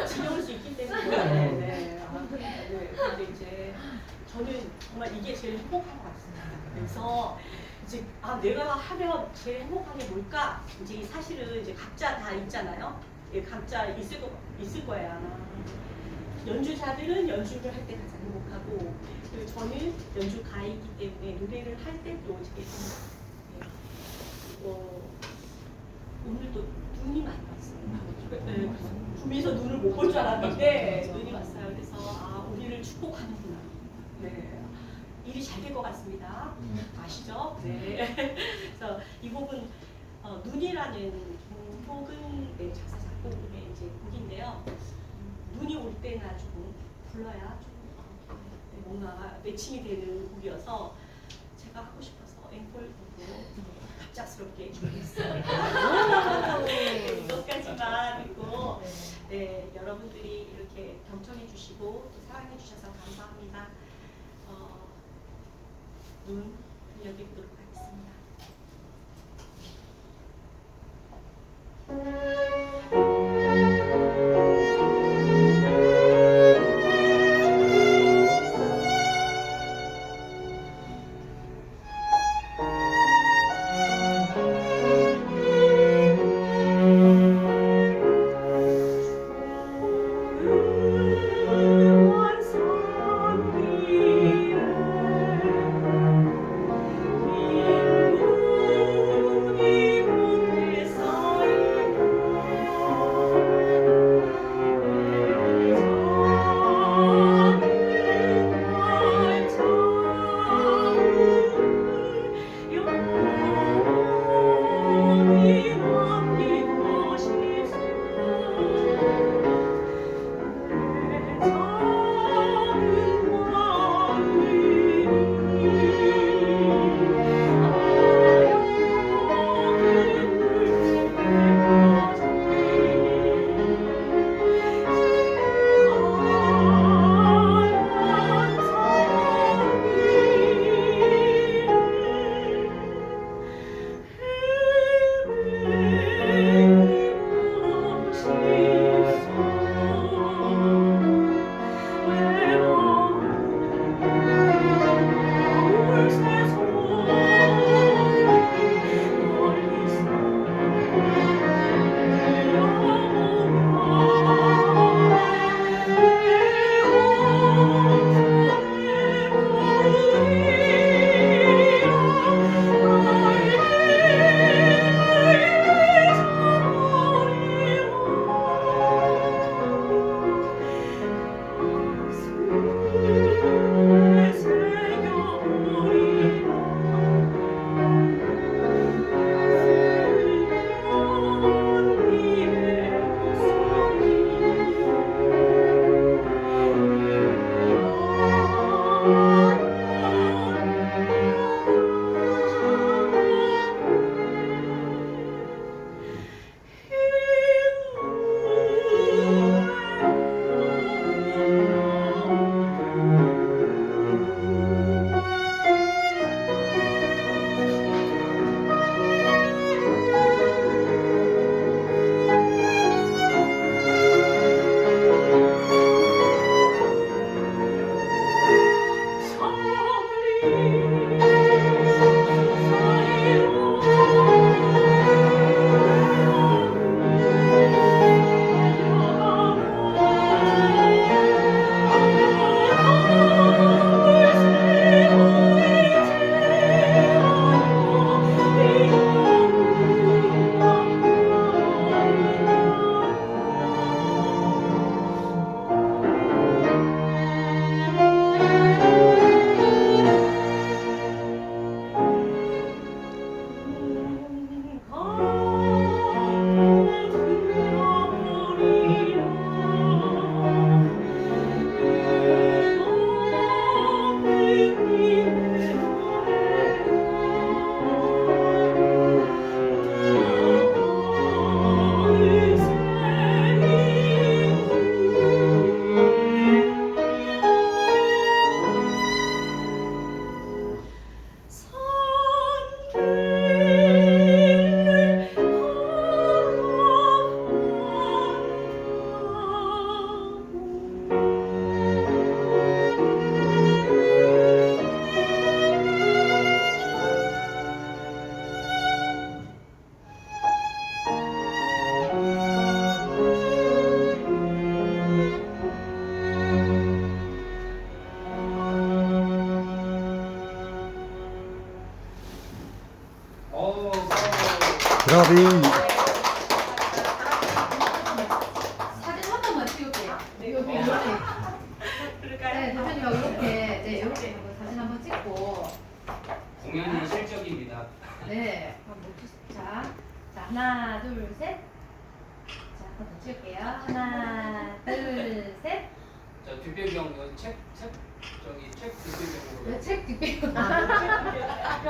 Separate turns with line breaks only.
지겨울 수 있기 때문에. 네. 근데 이제 저는 정말 이게 제일 행복한 것 같습니다. 그래서 이제 내가 하면 제일 행복한 게 뭘까? 이제 사실은 이제 각자 다 있잖아요. 예, 각자 있을 거예요 아마. 연주자들은 연주를 할 때 가장 행복하고, 그리고 저는 연주가이기 때문에 노래를 할 때 또 이제 오늘도 눈이 많이 왔어요. 네, 구미에서 눈을 못 볼 줄 알았는데 눈이 왔어요. 그래서 우리를 축복하는구나. 네, 일이 잘 될 것 같습니다. 아시죠? 네. 그래서 이 곡은 눈이라는 곡은 작사 작곡의 이제 곡인데요. 눈이 올 때나 조금 불러야 좀 뭔가 매칭이 되는 곡이어서 제가 하고 싶어서 앵콜곡으로 갑작스럽게 준비했어요. 이것까지만 듣고 네, 여러분들이 이렇게 경청해 주시고 또 사랑해 주셔서 감사합니다. 눈 들려드리도록 하겠습니다.
사진 한 번만 찍을게요.
네.
여기 이렇게.
그럴까요?
네, 대표님하고 이렇게, 네, 이렇게 한번 사진 한번 찍고.
공연이 실적입니다.
네, 한번 자, 자, 하나, 둘, 셋. 자, 한 번 더 찍을게요. 하나, 둘, 셋.
저 뒷배경 책 저기 책 뒷배경으로.
책 뒷배경.